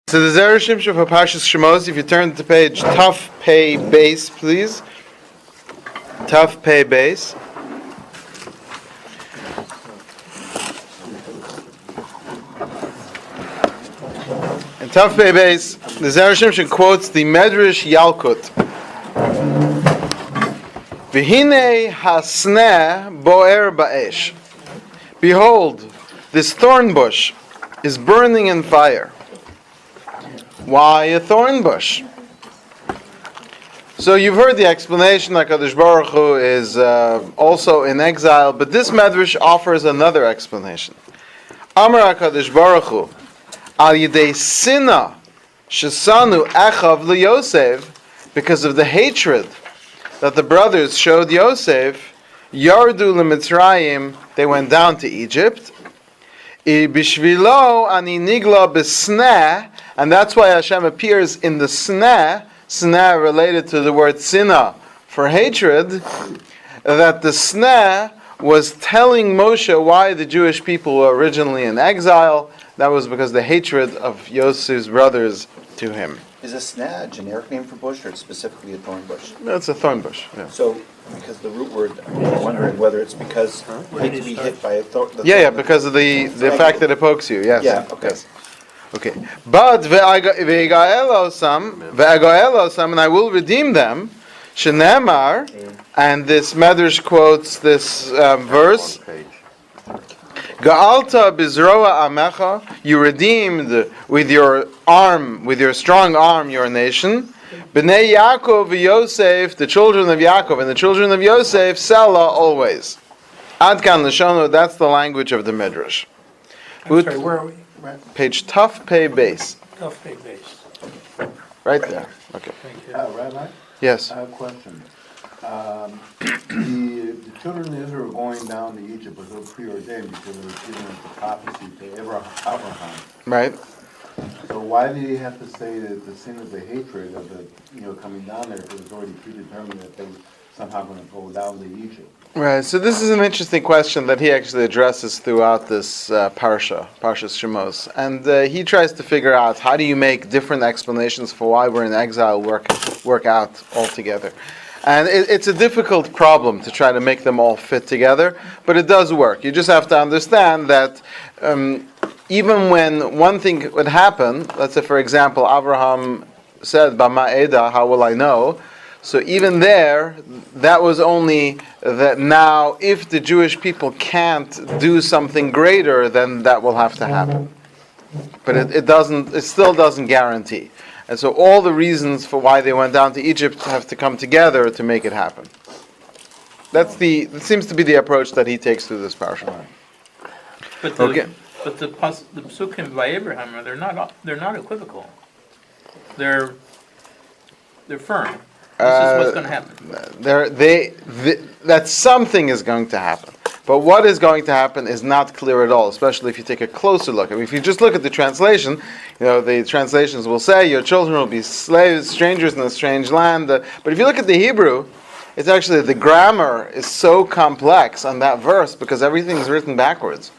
So the Zera Shimshon for Parshas Shemot, if you turn to page Tuf Pei Base, please. Tuf Pei Base. In Tuf Pei Base, the Zera Shimshon quotes the Medrash Yalkut. V'hinei hasneh boer ba'esh. Behold, this thorn bush is burning in fire. Why a thorn bush? So you've heard the explanation that HaKadosh Baruch Hu is also in exile, but this Medrash offers another explanation. Amar HaKadosh Baruch Hu, al yidei sina shesanu echav liYosef, because of the hatred that the brothers showed Yosef, yardu leMitzrayim, they went down to Egypt. Bishvilo ani nigla besneh, and that's why Hashem appears in the sneh related to the word sinah for hatred, that the sneh was telling Moshe why the Jewish people were originally in exile. That was because the hatred of Yosef's brothers to him. Is a sneh a generic name for bush, or it's specifically a thorn bush? No, it's a thorn bush. Yeah. So, because the root word, I'm wondering whether it's because you hate to be hit by a thorn. Yeah, because of the fact that it pokes you. Yes. Yeah. Okay. Yes. Okay. But ve'agaelosam, and I will redeem them. Shenemar, and this Medrash quotes this verse. Ga'alta bizroa amecha, you redeemed with your arm, with your strong arm, your nation. B'nei Yaakov v'Yosef, the children of Yaakov and the children of Yosef, Sela always. Adkan l'shono, that's the language of the Midrash. I'm sorry, where are we? Right. Page Tuf Pei Base. Tuf Pei Base. Right there. Okay. Thank you. Rabbi? Yes. I have a question. The children of Israel were going down to Egypt was preordained because it was given as a prophecy to Abraham. Right. So why do you have to say that the sin of the hatred of the coming down there if it was already predetermined that they were somehow going to go down to Egypt? Right. So this is an interesting question that he actually addresses throughout this Parshas Shemos, and he tries to figure out how do you make different explanations for why we're in exile work out altogether. And it's a difficult problem to try to make them all fit together, but it does work. You just have to understand that even when one thing would happen, let's say for example, Abraham said, Bama Eda, how will I know? So even there, that was only that now if the Jewish people can't do something greater, then that will have to happen. But it still doesn't guarantee. And so all the reasons for why they went down to Egypt have to come together to make it happen. That seems to be the approach that he takes through this parasha. But the psukim by Abraham they're not equivocal. They're firm. This is what's going to happen. That something is going to happen. But what is going to happen is not clear at all, especially if you take a closer look. I mean, if you just look at the translation, the translations will say, your children will be slaves, strangers in a strange land. But if you look at the Hebrew, it's actually, the grammar is so complex on that verse because everything is written backwards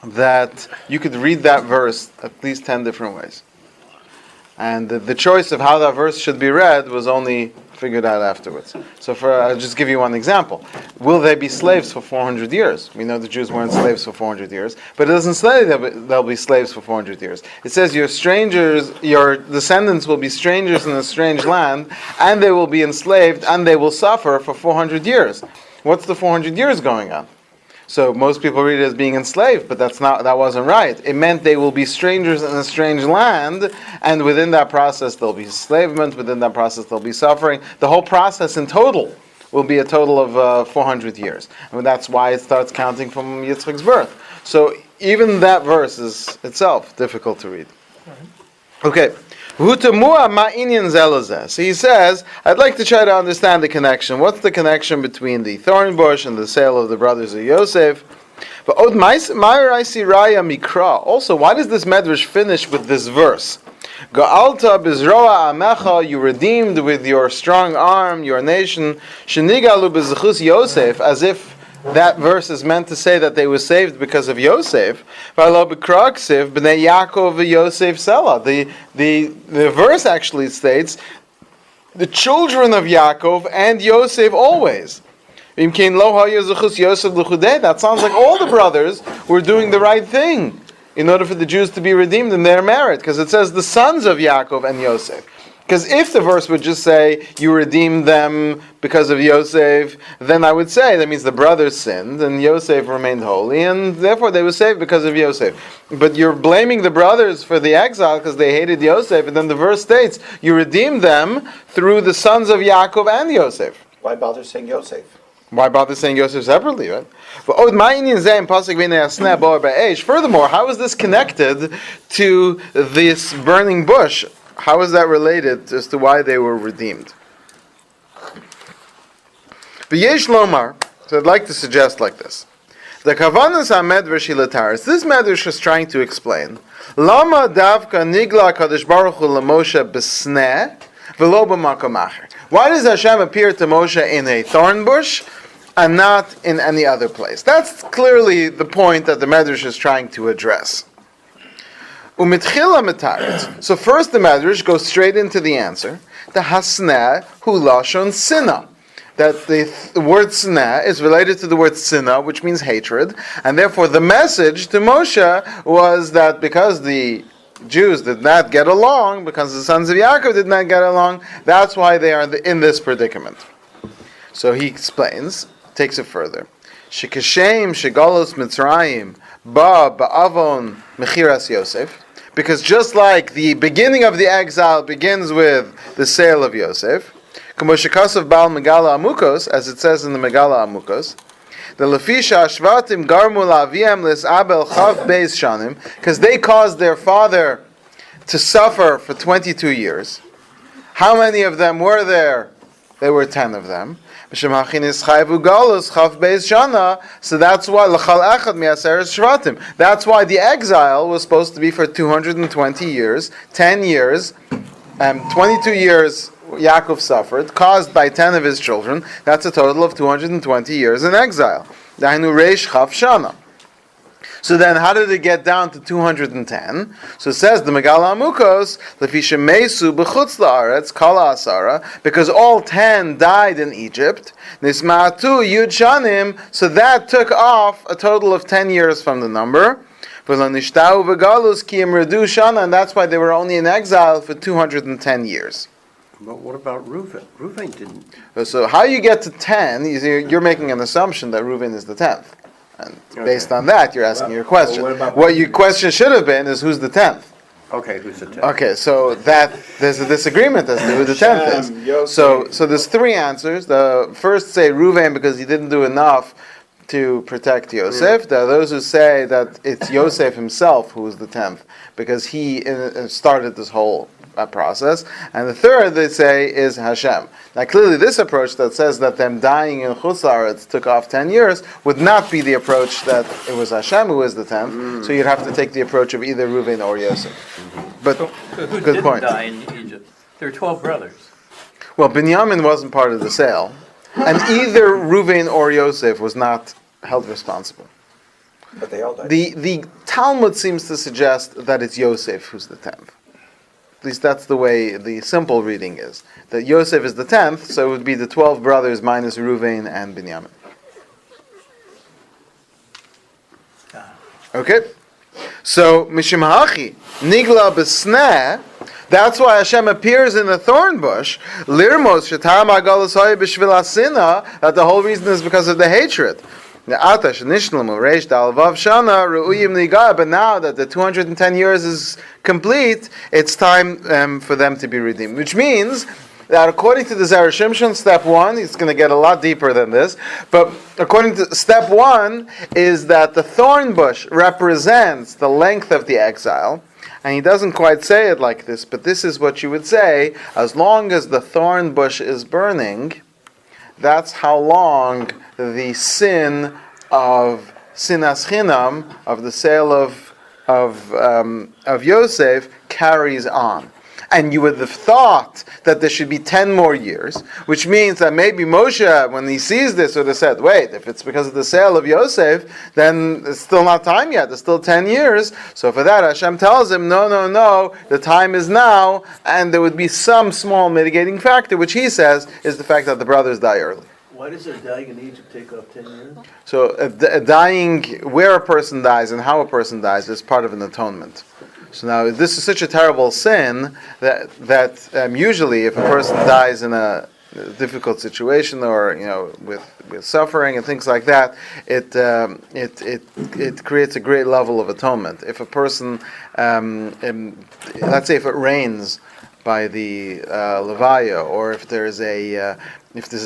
that you could read that verse at least 10 different ways. And the choice of how that verse should be read was only figured out afterwards. So I'll just give you one example. Will they be slaves for 400 years? We know the Jews weren't slaves for 400 years, but it doesn't say they'll be slaves for 400 years. It says your descendants will be strangers in a strange land, and they will be enslaved, and they will suffer for 400 years. What's the 400 years going on? So most people read it as being enslaved, but that wasn't right. It meant they will be strangers in a strange land, and within that process there'll be enslavement, within that process there'll be suffering. The whole process in total will be a total of 400 years. And that's why it starts counting from Yitzchak's birth. So even that verse is itself difficult to read. Okay. So he says, I'd like to try to understand the connection. What's the connection between the thorn bush and the sale of the brothers of Yosef? But also, why does this Medrash finish with this verse? Ga'alta bizroa amecha, you redeemed with your strong arm, your nation, shenigalu bezechus Yosef, as if that verse is meant to say that they were saved because of Yosef. B'nei Yaakov v'Yosef Sela. The verse actually states the children of Yaakov and Yosef always. That sounds like all the brothers were doing the right thing in order for the Jews to be redeemed in their merit, because it says the sons of Yaakov and Yosef. Because if the verse would just say, you redeemed them because of Yosef, then I would say that means the brothers sinned and Yosef remained holy, and therefore they were saved because of Yosef. But you're blaming the brothers for the exile because they hated Yosef, and then the verse states, you redeemed them through the sons of Yaakov and Yosef. Why bother saying Yosef? Why bother saying Yosef separately, right? Furthermore, how is this connected to this burning bush? How is that related as to why they were redeemed? V'yesh lomar, so I'd like to suggest like this. The kavanas ha-medrash hilataris. This medrash is trying to explain. Lama davka nigla kadosh baruch hu lemoshe b'sneh v'lo b'makom acher. Why does Hashem appear to Moshe in a thorn bush and not in any other place? That's clearly the point that the medrash is trying to address. So first the Medrash goes straight into the answer. The hasneh hu lashon sinna. That the word sinna is related to the word sinna, which means hatred. And therefore the message to Moshe was that because the Jews did not get along, because the sons of Yaakov did not get along, that's why they are in this predicament. So he explains, takes it further. Shekashem shegalos Mitzrayim ba ba'avon mechiras Yosef. Because just like the beginning of the exile begins with the sale of Yosef, Kamoshikasav Baal Megala Amukos, as it says in the Megala Amukos, the Lefisha Ashvatim Garmu Laviem Lis Abel Chav Beis Shanim, because they caused their father to suffer for 22 years. How many of them were there? There were 10 of them. So that's why that's why the exile was supposed to be for 220 years, 10 years, 22 years Yaakov suffered, caused by 10 of his children. That's a total of 220 years in exile. So then, how did it get down to 210? So it says the Megala Amukos lefisha mesu b'chutz la'aretz kala asara, because all 10 died in Egypt. Nisma'atu yud shanim, so that took off a total of 10 years from the number. V'lo v'galus ki im redu shana, and that's why they were only in exile for 210 years. But what about Reuven? Reuven didn't. So how you get to 10? You're making an assumption that Reuven is the 10th. And based on that, you're asking your question. What your question should have been is, who's the 10th? Okay, who's the 10th? Okay, so that there's a disagreement as to who the 10th is. So there's 3 answers. The first say Reuven because he didn't do enough to protect Yosef. There are those who say that it's Yosef himself who is the 10th because he started this whole process. And the third, they say, is Hashem. Now clearly this approach that says that them dying in Chutz La'aretz took off 10 years would not be the approach that it was Hashem who was the 10th. So you'd have to take the approach of either Reuven or Yosef. But so who good didn't point. Die in Egypt? There are 12 brothers. Well, Binyamin wasn't part of the sale. And either Reuven or Yosef was not held responsible. But they all died. The Talmud seems to suggest that it's Yosef who's the 10th. At least that's the way the simple reading is. That Yosef is the 10th, so it would be the 12 brothers minus Reuven and Binyamin. Okay? So, Mishim Ha'achi, Nigla B'sneh, that's why Hashem appears in the thorn bush, Lirmos Shetar Ma'galos Hoy B'shvil HaSinah, that the whole reason is because of the hatred. But now that the 210 years is complete, it's time for them to be redeemed. Which means that according to the Zera Shimshon, step 1, it's going to get a lot deeper than this, but according to step 1 is that the thorn bush represents the length of the exile, and he doesn't quite say it like this, but this is what you would say: as long as the thorn bush is burning, that's how long the sin of sinas chinam, of the sale of Yosef, carries on. And you would have thought that there should be 10 more years, which means that maybe Moshe, when he sees this, would have said, wait, if it's because of the sale of Yosef, then it's still not time yet, it's still 10 years. So for that, Hashem tells him, no, the time is now, and there would be some small mitigating factor, which he says is the fact that the brothers die early. Why does a dying in Egypt take off 10 years? So dying, where a person dies and how a person dies is part of an atonement. So now this is such a terrible sin that usually if a person dies in a difficult situation or with suffering and things like that, it creates a great level of atonement. If a person, let's say if it rains by the Levaya, or if there's a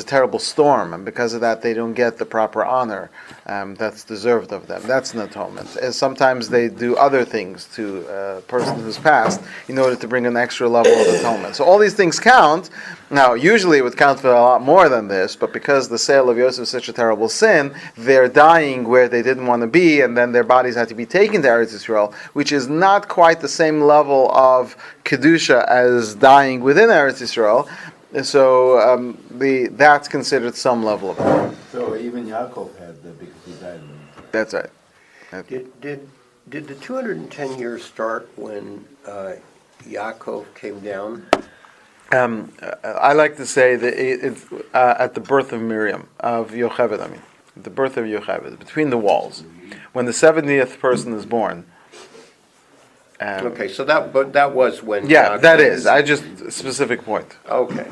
terrible storm, and because of that they don't get the proper honor that's deserved of them, that's an atonement. And sometimes they do other things to a person who's passed in order to bring an extra level of atonement. So all these things count. Now, usually it would count for a lot more than this, but because the sale of Yosef is such a terrible sin, they're dying where they didn't want to be, and then their bodies had to be taken to Eretz Yisrael, which is not quite the same level of Kedusha as dying within Eretz Yisrael. So that's considered some level of atonement. So even Yaakov had that because he died. That's right. Did the 210 years start when Yaakov came down? I like to say that it's at the birth of Miriam, of Yocheved, the birth of Yocheved, between the walls. When the 70th person is born. Okay, so that was when. Yeah, Yaakov that is. I just specific point. Okay.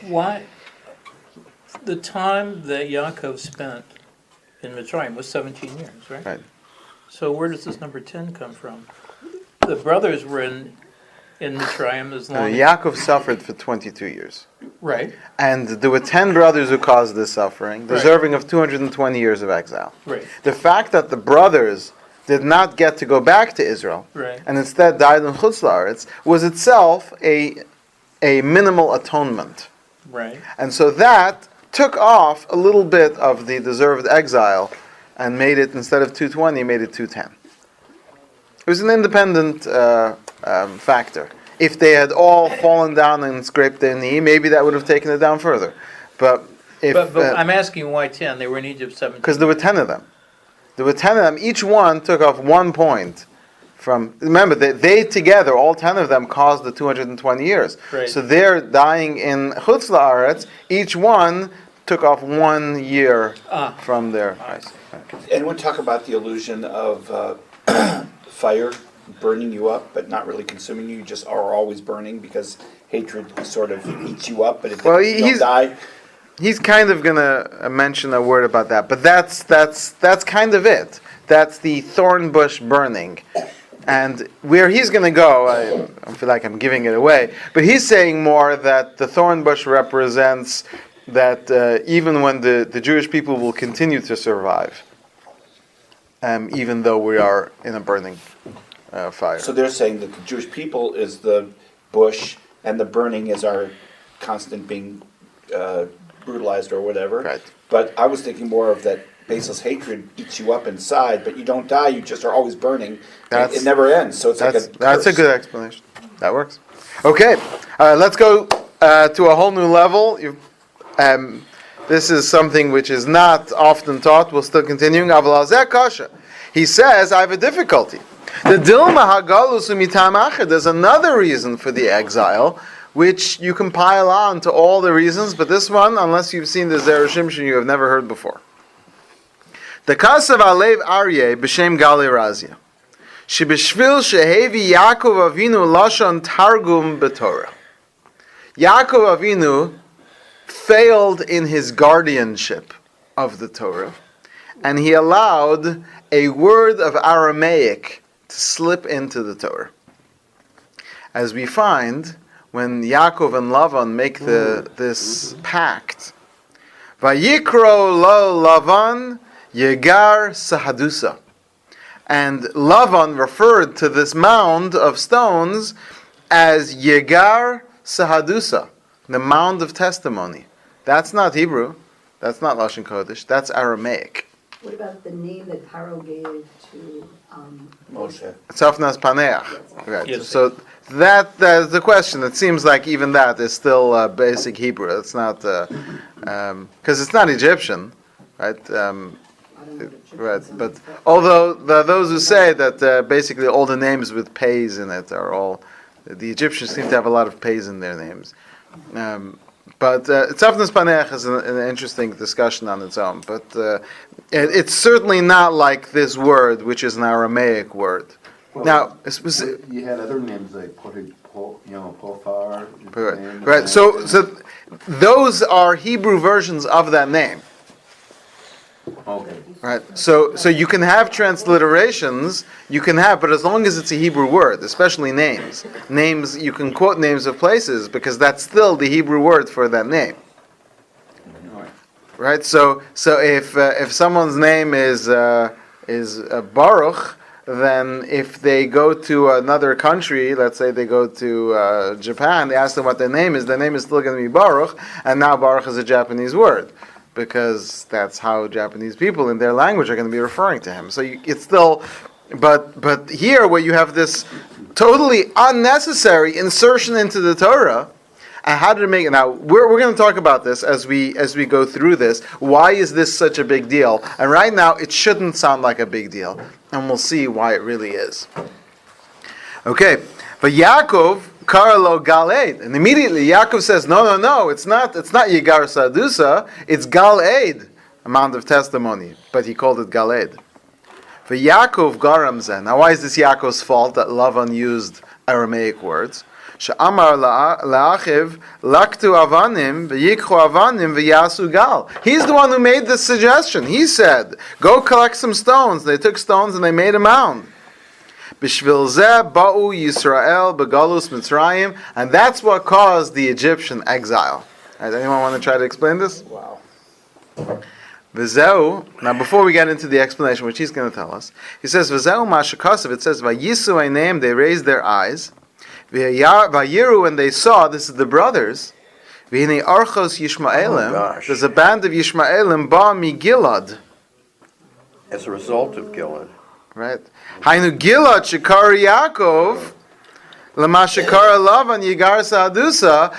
Why? The time that Yaakov spent in Mitzrayim was 17 years, right? Right. So where does this number 10 come from? The brothers were in Mitzrayim as long as... Yaakov suffered for 22 years. Right. And there were 10 brothers who caused this suffering, deserving of 220 years of exile. Right. The fact that the brothers did not get to go back to Israel, and instead died in Chutz La'aretz, was itself a minimal atonement. Right. And so that took off a little bit of the deserved exile and made it, instead of 220, made it 210. It was an independent factor. If they had all fallen down and scraped their knee, maybe that would have taken it down further. But I'm asking why 10? They were in Egypt 17. Because there were 10 of them. There were 10 of them. Each one took off 1 point from... Remember, they together, all 10 of them, caused the 220 years. Right. So they're dying in Chutz La'aretz. Each one took off 1 year from their... Anyone talk about the illusion of fire burning you up, but not really consuming you? You just are always burning because hatred sort of eats you up, but you don't die. He's kind of going to mention a word about that, but that's kind of it. That's the thorn bush burning. And where he's going to go, I feel like I'm giving it away, but he's saying more that the thorn bush represents that even when the Jewish people will continue to survive, even though we are in a burning fire. So they're saying that the Jewish people is the bush, and the burning is our constant being brutalized or whatever. Right. But I was thinking more of that baseless hatred eats you up inside, but you don't die, you just are always burning. It never ends, so it's like a curse. That's a good explanation. That works. Okay, let's go to a whole new level. This is something which is not often taught. We'll still continuing. He says, I have a difficulty. The Dilma Hagalus Mitam Achad, there's another reason for the exile, which you can pile on to all the reasons, but this one, unless you've seen the Zera Shimshon, you have never heard before. The Kasav Alev Aryeh b'Shem Gali Razia. Shebishvil shehevi Yaakov Avinu lashon targum b'Torah. Yaakov Avinu failed in his guardianship of the Torah, and he allowed a word of Aramaic to slip into the Torah. As we find, when Yaakov and Lavan make this pact, Vayikro lo Lavan Yegar Sahadusa. And Lavan referred to this mound of stones as Yegar Sahadusa, the mound of testimony. That's not Hebrew. That's not Lashon Kodesh. That's Aramaic. What about the name that Paro gave to, Moshe. Tzafnas Paneach. Right. Yes. So that's the question. It seems like even that is still basic Hebrew. It's not because it's not Egyptian, right? I don't know what it should be. Right. But although there are those who say that basically all the names with pays in it are all the Egyptians seem to have a lot of pays in their names. But Tzafnas Paneach is an interesting discussion on its own. But it's certainly not like this word, which is an Aramaic word. Well, Now, you had other names like Pothar. right. So those are Hebrew versions of that name. Okay. Right. So you can have transliterations. You can have, but as long as it's a Hebrew word, especially names. Names you can quote names of places because that's still the Hebrew word for that name. Right. So if someone's name is Baruch, then if they go to another country, let's say they go to Japan, they ask them what their name is still going to be Baruch, and now Baruch is a Japanese word, because that's how Japanese people in their language are going to be referring to him. So it's still, but here where you have this totally unnecessary insertion into the Torah, and how did it make it? Now we're going to talk about this as we go through this. Why is this such a big deal? And right now it shouldn't sound like a big deal, and we'll see why it really is. Okay, but Yaakov Karlo Galed, and immediately Yaakov says, no, it's not Yigar Sadusa, it's Galed, amount of testimony, but he called it Galed. For Yaakov Garam Zen. Now why is this Yaakov's fault that Lavan used Aramaic words? She'amar la'achiv laktu avanim v'yikchu avanim v'yasu gal. He's the one who made this suggestion. He said, go collect some stones. They took stones and they made a mound. B'shvil zeh ba'u Yisrael b'galus Mitzrayim, and that's what caused the Egyptian exile. Does anyone want to try to explain this? Wow. V'zeu. Now, before we get into the explanation, which he's going to tell us, he says v'zeu ma'shakasav. It says vayisu einayim. They raised their eyes. Vayiru, when they saw, this is the brothers. V'hinei archos Yishmaelim. There's a band of Yishmaelim ba mi Gilad. As a result of Gilad. Right. Hainu Gilad shekar Yaakov lama shekar Lavan Yigar Sadusa.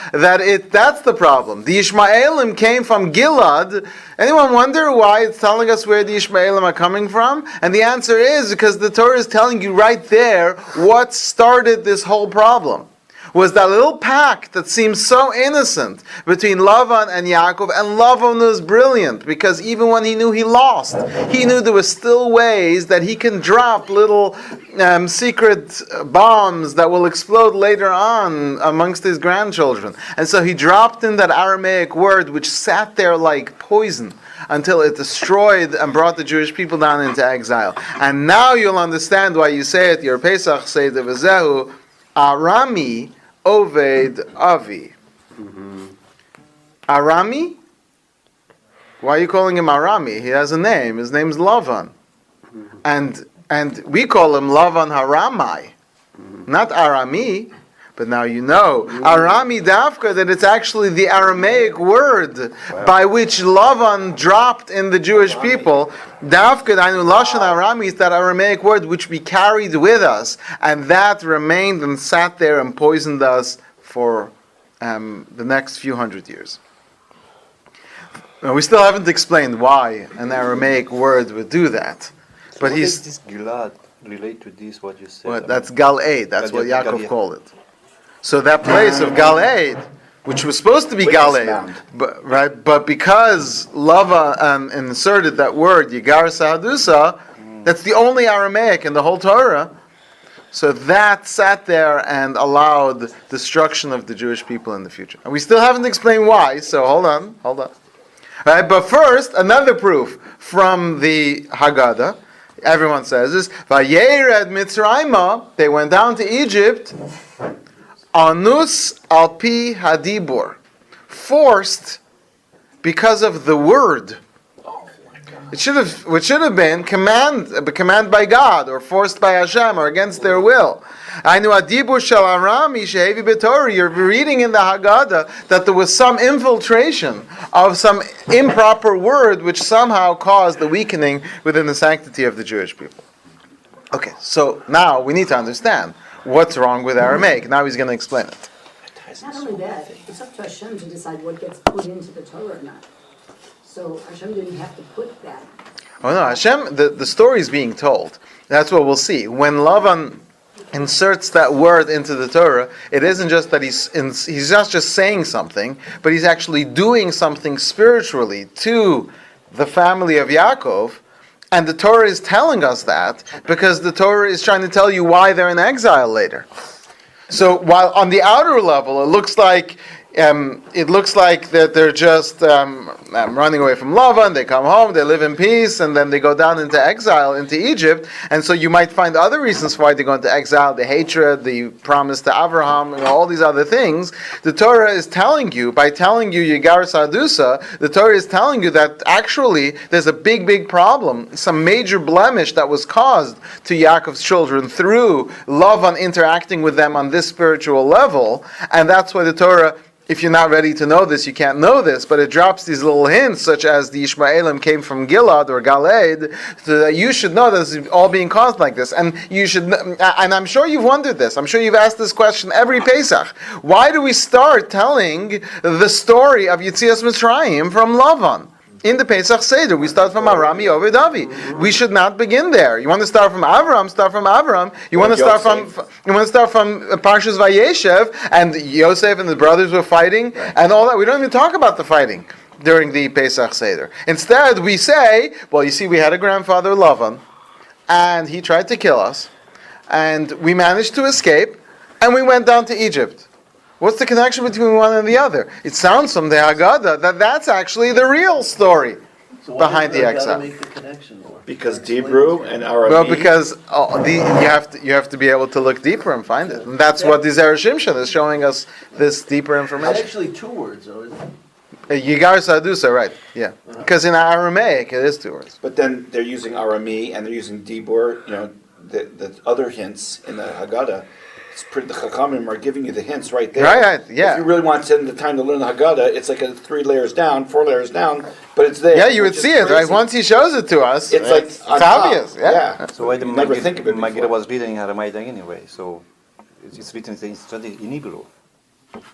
That's the problem. The Yishmaelim came from Gilad. Anyone wonder why it's telling us where the Yishmaelim are coming from? And the answer is because the Torah is telling you right there what started this whole problem. Was that little pact that seems so innocent between Lavan and Yaakov, and Lavan was brilliant because even when he knew he lost, he knew there were still ways that he can drop little secret bombs that will explode later on amongst his grandchildren. And so he dropped in that Aramaic word which sat there like poison until it destroyed and brought the Jewish people down into exile. And now you'll understand why you say it, your Pesach Seder V'zehu, Arami Oved Avi. Arami? Why are you calling him Arami? He has a name. His name's Lavan. And we call him Lavan Haramai. Not Arami. But now you know, Arami Dafka, that it's actually the Aramaic word by which Lavan dropped in the Jewish people. Dafka, Dainu Lashon Arami, is that Aramaic word which we carried with us, and that remained and sat there and poisoned us for the next few hundred years. Now, we still haven't explained why an Aramaic word would do that. So But what he's... does this Gilad relate to this, what you said? Well, that's Gal'ed, that's what Gal- Yaakov Gal- called it. So that place of Gal'ed, which was supposed to be Witness Gal'ed, mound. but because Lava inserted that word, Yigar Sahadusa, that's the only Aramaic in the whole Torah, so that sat there and allowed destruction of the Jewish people in the future. And we still haven't explained why, so hold on. Right, but first, another proof from the Haggadah, everyone says is, Vayered Mitzrayma, they went down to Egypt, Anus alpi hadibur, forced because of the word. Which should have been command by God or forced by Hashem or against their will. You're reading in the Haggadah that there was some infiltration of some improper word which somehow caused the weakening within the sanctity of the Jewish people. Okay, so now we need to understand what's wrong with Aramaic. Now he's going to explain it. Not only that, it's up to Hashem to decide what gets put into the Torah or not. So Hashem didn't have to put that. Oh no, Hashem, the story is being told. That's what we'll see. When Lavan inserts that word into the Torah, it isn't just that he's not just saying something, but he's actually doing something spiritually to the family of Yaakov, and the Torah is telling us that because the Torah is trying to tell you why they're in exile later. So while on the outer level it looks like that they're just running away from Lavan, they come home, they live in peace, and then they go down into exile, into Egypt, and so you might find other reasons why they go into exile, the hatred, the promise to Abraham, all these other things. The Torah is telling you, by telling you Yigar Sadusa, the Torah is telling you that actually there's a big problem, some major blemish that was caused to Yaakov's children through Lavan interacting with them on this spiritual level, and that's why the Torah, if you're not ready to know this, you can't know this, but it drops these little hints, such as the Ishmaelim came from Gilad or Galeed, so that you should know that this is all being caused like this. And you should, and I'm sure you've wondered this, I'm sure you've asked this question every Pesach. Why do we start telling the story of Yetzias Mitzrayim from Lavan? In the Pesach Seder, we start from Arami over Davi. We should not begin there. You want to start from Avram, start from Avram. You want to start from Parshas Vayeshev, and Yosef and the brothers were fighting, and all that. We don't even talk about the fighting during the Pesach Seder. Instead, we say, well, you see, we had a grandfather, Lavan, and he tried to kill us, and we managed to escape, and we went down to Egypt. What's the connection between one and the other? It sounds from the Haggadah that that's actually the real story behind the exile. Make the connection more? Because Hebrew and Aramaic. Well, because you have to be able to look deeper and find it, and that's what the Zera Shimshon is showing us, this deeper It's information. actually 2 words, though, isn't it? Yigar Sadusa, right? Yeah, because in Aramaic it is 2 words. But then they're using Arami and they're using Dibur, the other hints in the Haggadah. The Chachamim are giving you the hints right there. Right, yeah. If you really want to spend the time to learn the Haggadah, it's like 3 layers down, 4 layers down, but it's there. Yeah, you would see it, right? Once he shows it to us, It's like it's on top. obvious. Yeah. So why the Never think of it Megillah before. was written in Aramaic anyway, so it's written in Hebrew,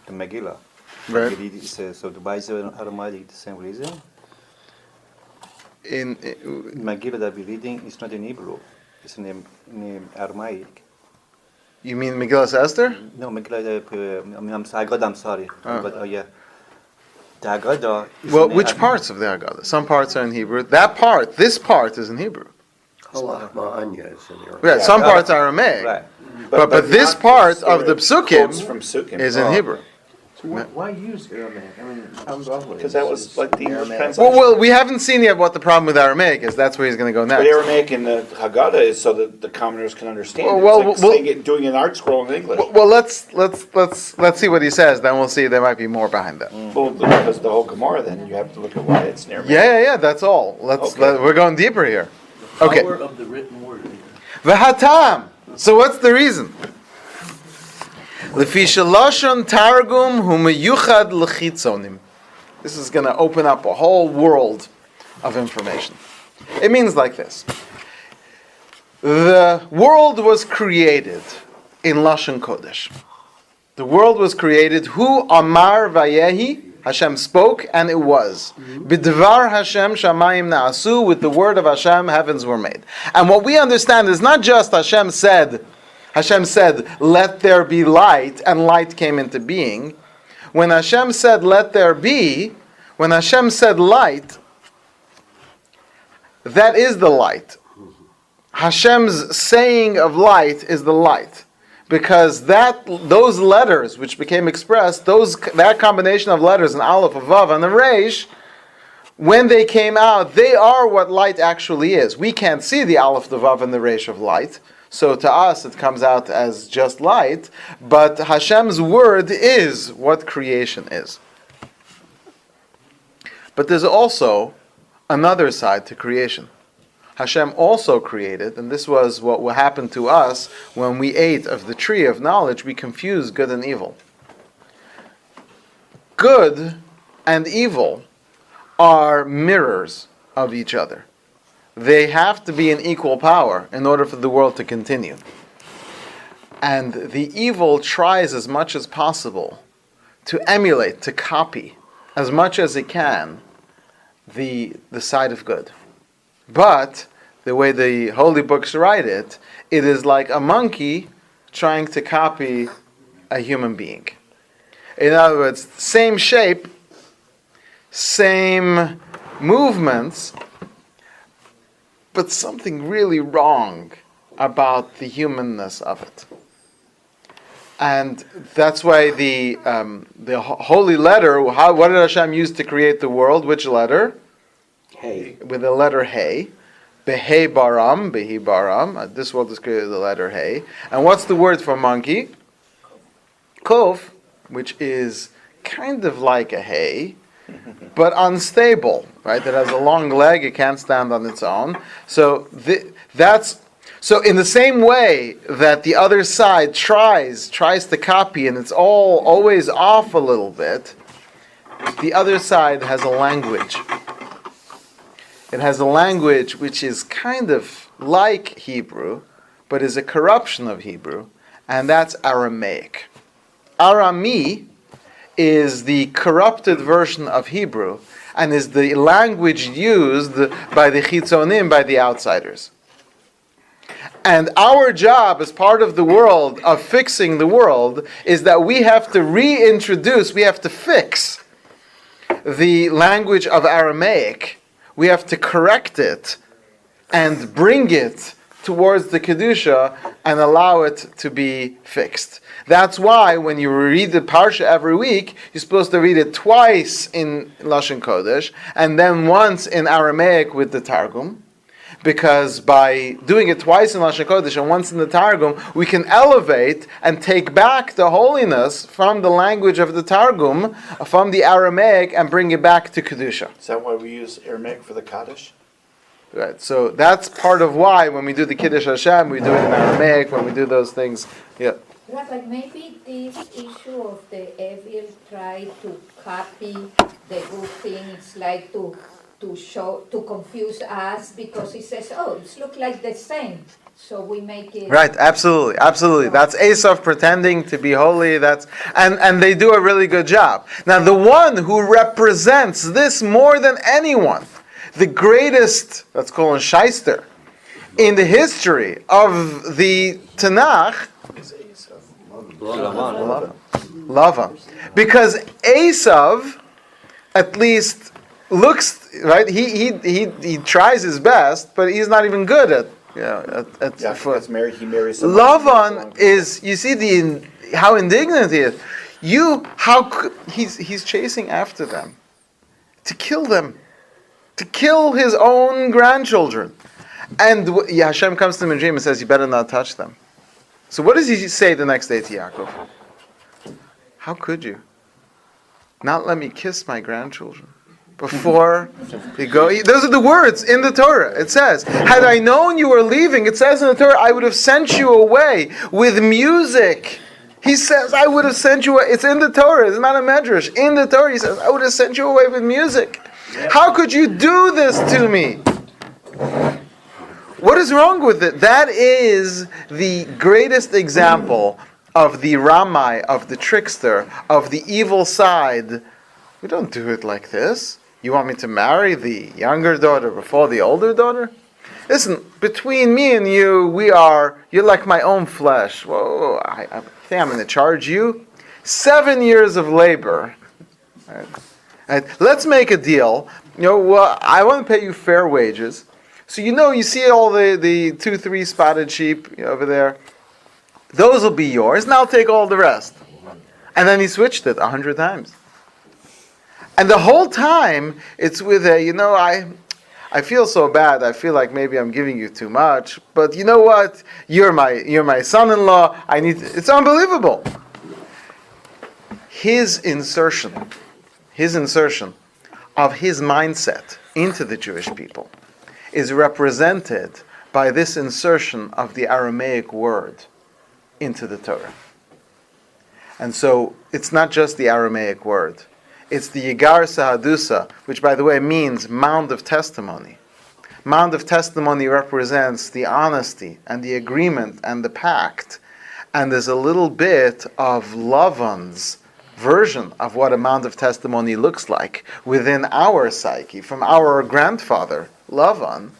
the Megillah. Right. So why is Aramaic the same reason? In Megillah that we're reading is not in Hebrew, it's in Aramaic. you mean Megillas Esther? No, Megillah, Haggadah, I'm sorry. Yeah. The Haggadah is Well, in which parts of the Haggadah? Some parts are in Hebrew. This part is in Hebrew. Ma'anya is in there. Yeah, some parts are Aramaic. Right. But this not part of the quotes Psukim from Psukim. is in Hebrew. So why use Aramaic? I mean, it comes off with Because that was like the English Aramaic. translation. Well, we haven't seen yet what the problem with Aramaic is. That's where he's going to go But next. Aramaic in the Haggadah is so that the commoners can understand it. Well, It's like doing an art scroll in English. Well, let's see what he says. Then we'll see there might be more behind that. Well, because the whole Gemara, then you have to look at why it's in Aramaic. Yeah. That's all. We're going deeper here. Okay. Power of the written word. V'hatam. So what's the reason? Lefi shalashon targum hu meyuchad l'chitzonim. This is going to open up a whole world of information. It means like this. The world was created in Lashon Kodesh. The world was created, Hu Amar Vayehi, Hashem spoke, and it was. B'dvar Hashem shamayim na'asu, with the word of Hashem, heavens were made. And what we understand is not just Hashem said, let there be light, and light came into being. When Hashem said, let there be, when Hashem said light, that is the light. Hashem's saying of light is the light. Because those letters which became expressed, that combination of letters, an aleph, a vav, and a resh, when they came out, they are what light actually is. We can't see the aleph, the vav, and the resh of light. So to us, it comes out as just light. But Hashem's word is what creation is. But there's also another side to creation. Hashem also created, and this was what will happen to us when we ate of the tree of knowledge, we confused good and evil. Good and evil are mirrors of each other. They have to be in equal power in order for the world to continue. And the evil tries as much as possible to emulate, to copy, as much as it can, the side of good. But, the way the holy books write it, it is like a monkey trying to copy a human being. In other words, same shape, same movements, but something really wrong about the humanness of it. And that's why the holy letter, what did Hashem use to create the world? Which letter? Hey. With the letter Hey. Behei baram, Behi baram. This world is created with the letter Hey. And what's the word for monkey? Kov, which is kind of like a hay, but unstable, right? It has a long leg, it can't stand on its own. So so in the same way that the other side tries to copy, and it's always off a little bit, the other side has a language. It has a language which is kind of like Hebrew, but is a corruption of Hebrew, and that's Aramaic. Arami is the corrupted version of Hebrew, and is the language used by the chitzonim, by the outsiders. And our job as part of the world, of fixing the world, is that we have to reintroduce, we have to fix the language of Aramaic. We have to correct it and bring it towards the Kedusha and allow it to be fixed. That's why when you read the Parsha every week, you're supposed to read it twice in Lashon Kodesh and then once in Aramaic with the Targum. Because by doing it twice in Lashon Kodesh and once in the Targum, we can elevate and take back the holiness from the language of the Targum, from the Aramaic, and bring it back to Kedusha. Is that why we use Aramaic for the Kaddish? Right, so that's part of why when we do the Kiddush Hashem, we do it in Aramaic, when we do those things, yeah. Like maybe this issue of the evil try to copy the good thing, it's like to confuse us because it says, oh, it looks like the same, so we make it. Right, absolutely. That's Esav pretending to be holy. And they do a really good job. Now, the one who represents this more than anyone, the greatest, let's call him Shyster, in the history of the Tanakh, Lava. Because Esav, at least, looks right. He tries his best, but he's not even good at He marries someone. Lavan is. You see how indignant he is. He's chasing after them to kill them, to kill his own grandchildren, and Hashem comes to him in a dream and says, "You better not touch them." So what does he say the next day to Yaakov? How could you not let me kiss my grandchildren before we go? Those are the words in the Torah. It says, had I known you were leaving, it says in the Torah, I would have sent you away with music. He says, I would have sent you away. It's in the Torah. It's not a medrash. In the Torah, he says, I would have sent you away with music. How could you do this to me? What is wrong with it? That is the greatest example of the Ramai, of the trickster, of the evil side. We don't do it like this. You want me to marry the younger daughter before the older daughter? Listen, between me and you, you're like my own flesh. Whoa, I think I'm going to charge you 7 years of labor. Right. Let's make a deal. I want to pay you fair wages. So you see all the 2-3 spotted sheep over there. Those will be yours, and I'll take all the rest. And then he switched it 100 times. And the whole time, it's with I feel so bad. I feel like maybe I'm giving you too much. But you know what? You're my son-in-law. It's unbelievable. His insertion of his mindset into the Jewish people is represented by this insertion of the Aramaic word into the Torah. And so it's not just the Aramaic word. It's the Yigar Sahadusa, which by the way means mound of testimony. Mound of testimony represents the honesty and the agreement and the pact. And there's a little bit of Lavan's version of what a mound of testimony looks like within our psyche, from our grandfather, Lavan,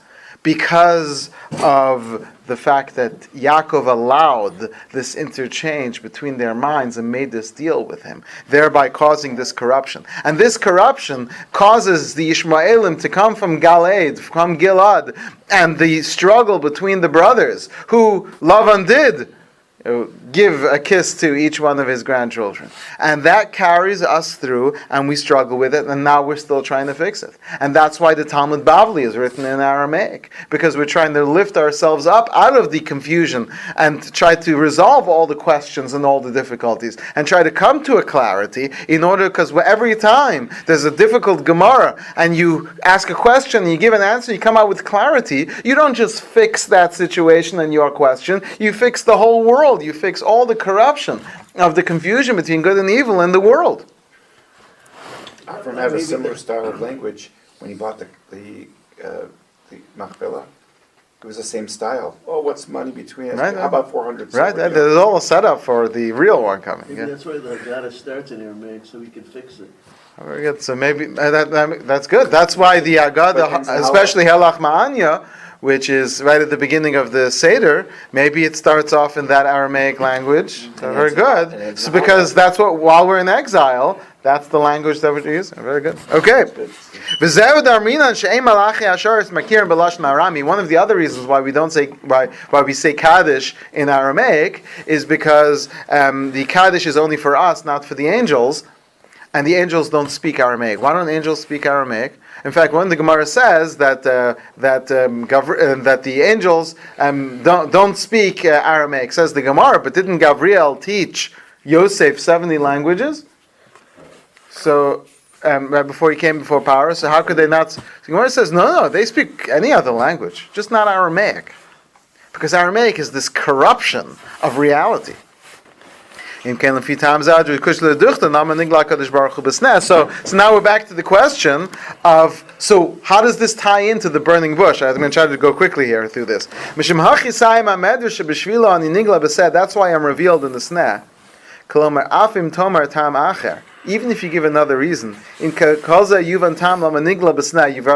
because of the fact that Yaakov allowed this interchange between their minds and made this deal with him, thereby causing this corruption. And this corruption causes the Ishmaelim to come from Galeed, from Gilad, and the struggle between the brothers, who Lavan did give a kiss to each one of his grandchildren. And that carries us through, and we struggle with it, and now we're still trying to fix it. And that's why the Talmud Bavli is written in Aramaic, because we're trying to lift ourselves up out of the confusion and try to resolve all the questions and all the difficulties, and try to come to a clarity in order, because every time there's a difficult Gemara, and you ask a question, and you give an answer, you come out with clarity, you don't just fix that situation and your question, you fix the whole world. You fix all the corruption of the confusion between good and evil in the world. Avram have a similar style of language when he bought the Machpelah. It was the same style. Oh, what's money between us? Right, How about 400? Right, there's all a setup for the real one coming. Maybe that's why the Haggadah starts in Aramaic, so we can fix it. Very good. So maybe that's good. That's why the Haggadah, especially Helach Ma'anya, which is right at the beginning of the Seder, maybe it starts off in that Aramaic language. So very good. So because that's what, while we're in exile, that's the language that we're using. Very good. Okay. One of the other reasons why we don't say why we say Kaddish in Aramaic is because the Kaddish is only for us, not for the angels, and the angels don't speak Aramaic. Why don't angels speak Aramaic? In fact, when the Gemara says that the angels don't speak Aramaic, says the Gemara, but didn't Gabriel teach Yosef 70 languages? So right before he came before Paro, so how could they not? The Gemara says no, they speak any other language, just not Aramaic, because Aramaic is this corruption of reality. So now we're back to the question of, so how does this tie into the burning bush? I'm going to try to go quickly here through this. That's why I'm revealed in the sneh. Even if you give another reason, you've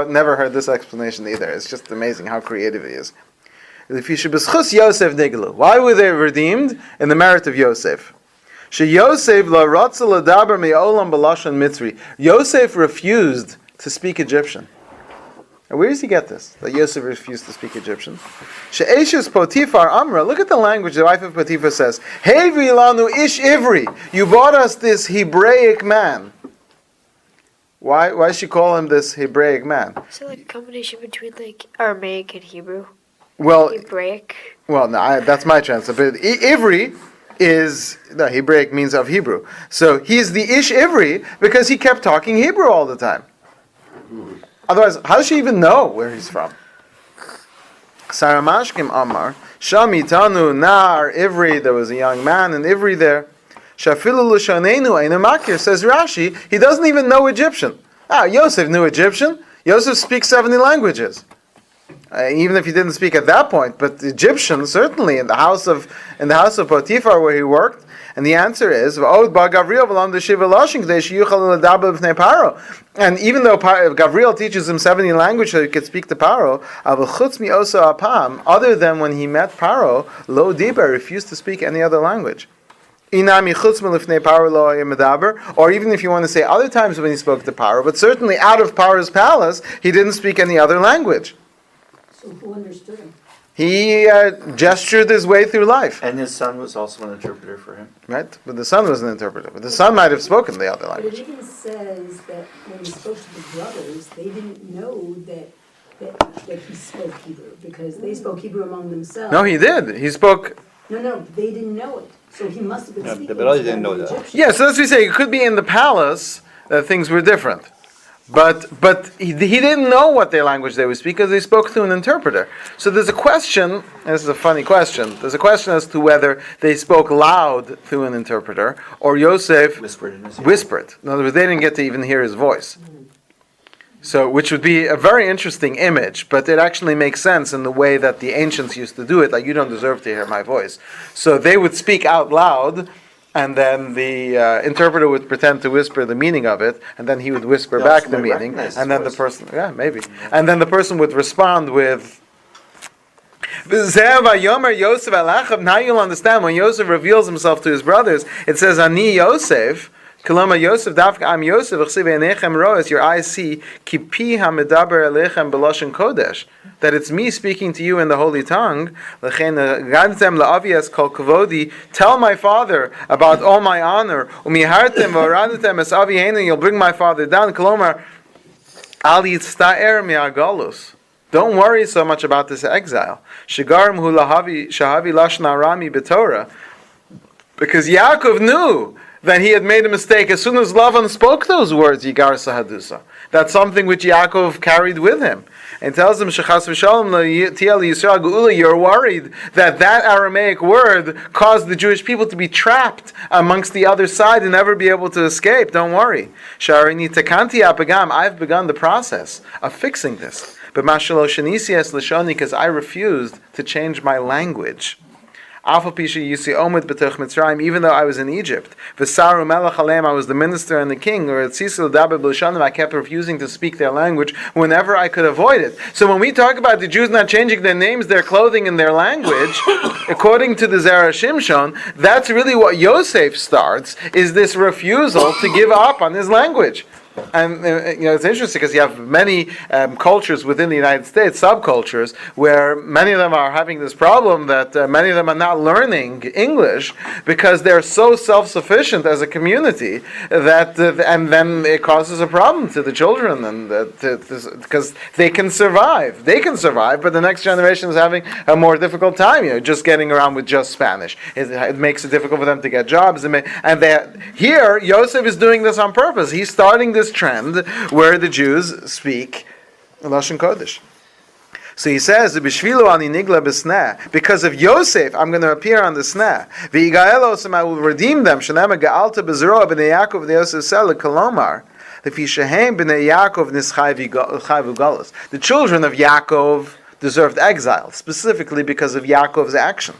never heard this explanation either. It's just amazing how creative he is. Why were they redeemed? In the merit of Yosef. Yosef refused to speak Egyptian. And where does he get this? That Yosef refused to speak Egyptian. Look at the language the wife of Potiphar says. Hevi lanu ish ivri. You brought us this Hebraic man. Why does she call him this Hebraic man? So like a combination between like Aramaic and Hebrew. Well, Hebraic. Well, no, that's my chance. But Ivri is, no, Hebraic means of Hebrew. So he's the Ish Ivri because he kept talking Hebrew all the time. Otherwise, how does she even know where he's from? Saramashkim Amar, Shami Tanu Nar Ivri, there was a young man in Ivri there. Shafilu Lushanenu Einamakir, says Rashi, he doesn't even know Egyptian. Yosef knew Egyptian. Yosef speaks 70 languages. Even if he didn't speak at that point, but Egyptian certainly in the house of Potiphar where he worked. And the answer is, and even though Gabriel teaches him 70 languages so he could speak to Paro, other than when he met Paro, Lo Diber refused to speak any other language. Or even if you want to say other times when he spoke to Paro, but certainly out of Paro's palace, he didn't speak any other language. So who understood him? He gestured his way through life. And his son was also an interpreter for him. Right? But the son was an interpreter. But the son might have spoken the other language. But it even says that when he spoke to the brothers, they didn't know that he spoke Hebrew, because they spoke Hebrew among themselves. No, he did. He spoke... No, they didn't know it. So he must have been speaking the brothers didn't know that. Egyptian. Yeah, so as we say, it could be in the palace that things were different. But he didn't know what their language they would speak because they spoke through an interpreter. So there's a question, and this is a funny question, there's a question as to whether they spoke loud through an interpreter or Yosef whispered. In other words, they didn't get to even hear his voice. So, which would be a very interesting image, but it actually makes sense in the way that the ancients used to do it, like you don't deserve to hear my voice. So they would speak out loud, and then the interpreter would pretend to whisper the meaning of it, and then he would whisper back the meaning, and then the person, and then the person would respond with. Now you'll understand when Yosef reveals himself to his brothers. It says, "Ani Yosef." Kalman Yosef Davka Am Yosef Chsiv Einechem Roes. Your eyes see Kipi Hamedaber Elechem Beloshen Kodesh. That it's me speaking to you in the holy tongue. Lechen Gantem LaAvias Kol Kavodi. Tell my father about all my honor. Umihartem V'Oradetem Es Avienu. You'll bring my father down. Kalomar Ali Tztaer Mi'Agalus. Don't worry so much about this exile. Shigarim Hu Lahavi Shahavi Lashon Arami B'Torah. Because Yaakov knew that he had made a mistake. As soon as Lavan spoke those words, Yigar Sahadusa. That's something which Yaakov carried with him. And tells him, Shechas v'shalom l'tiel Yisrael geula, you're worried that Aramaic word caused the Jewish people to be trapped amongst the other side and never be able to escape. Don't worry. Sharini takanti apagam, I've begun the process of fixing this. But mashalo shenisi es lashoni, because I refused to change my language. Even though I was in Egypt, I was the minister and the king, I kept refusing to speak their language whenever I could avoid it. So when we talk about the Jews not changing their names, their clothing, and their language, according to the Zera Shimshon, that's really what Yosef starts, is this refusal to give up on his language. And it's interesting because you have many cultures within the United States, subcultures, where many of them are having this problem that many of them are not learning English because they're so self-sufficient as a community that, and then it causes a problem to the children, and because they can survive, but the next generation is having a more difficult time, just getting around with just Spanish. It makes it difficult for them to get jobs, here Yosef is doing this on purpose. He's starting this trend where the Jews speak Lashon Kodesh. So he says, because of Yosef, I'm going to appear on the sneh. I will redeem them. The children of Yaakov deserved exile, specifically because of Yaakov's action.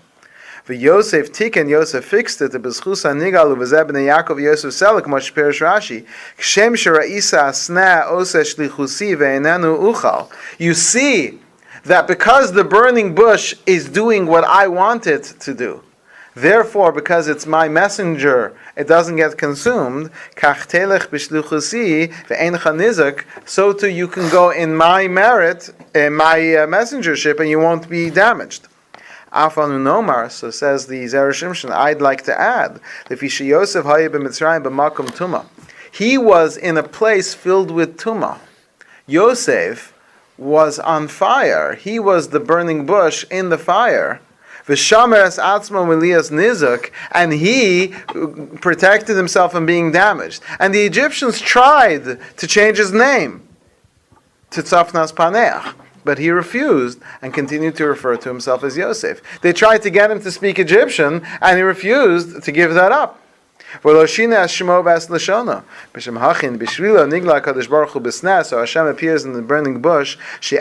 Yosef tiken, Yosef fixed it. B'schusa nigalu v'zeh b'nei Yaakov Yosef selek mosh perish Rashi. Kshem sheraisa asna ose shlichusi ve'enenu uchal. You see that because the burning bush is doing what I want it to do, therefore, because it's my messenger, it doesn't get consumed. Kach telech b'shlichusi ve'encha nizak. So too you can go in my merit, in my messengership, and you won't be damaged. Afanu Nomar, so says the Zera Shimshon, I'd like to add, he was in a place filled with Tumah. Yosef was on fire. He was the burning bush in the fire. And he protected himself from being damaged. And the Egyptians tried to change his name to Tzafnas Paneach. But he refused and continued to refer to himself as Yosef. They tried to get him to speak Egyptian, and he refused to give that up. So Hashem appears in the burning bush in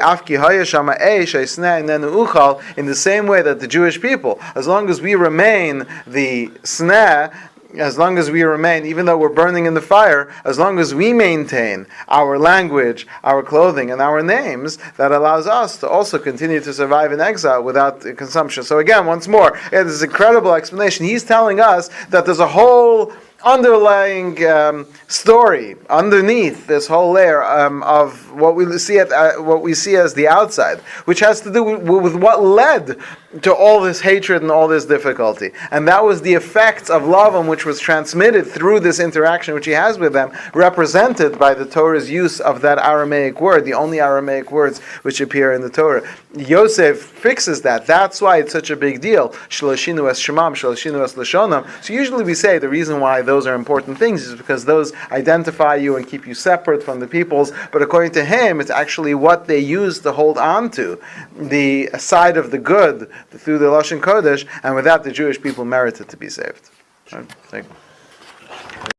the same way that the Jewish people, as long as we remain the sneh, as long as we remain, even though we're burning in the fire, as long as we maintain our language, our clothing, and our names, that allows us to also continue to survive in exile without consumption. So again, once more, it is an incredible explanation. He's telling us that there's a whole underlying story underneath this whole layer of what we see as the outside, which has to do with what led to all this hatred and all this difficulty. And that was the effects of Lavan, which was transmitted through this interaction which he has with them, represented by the Torah's use of that Aramaic word, the only Aramaic words which appear in the Torah. Yosef fixes that. That's why it's such a big deal. Shloshinu es Shemam, Shloshinu es Lashonam. So usually we say the reason why those are important things is because those identify you and keep you separate from the peoples. But according to him, it's actually what they use to hold on to, the side of the good, through the Lashon Kodesh, and with that the Jewish people merited to be saved. Right? Thank you.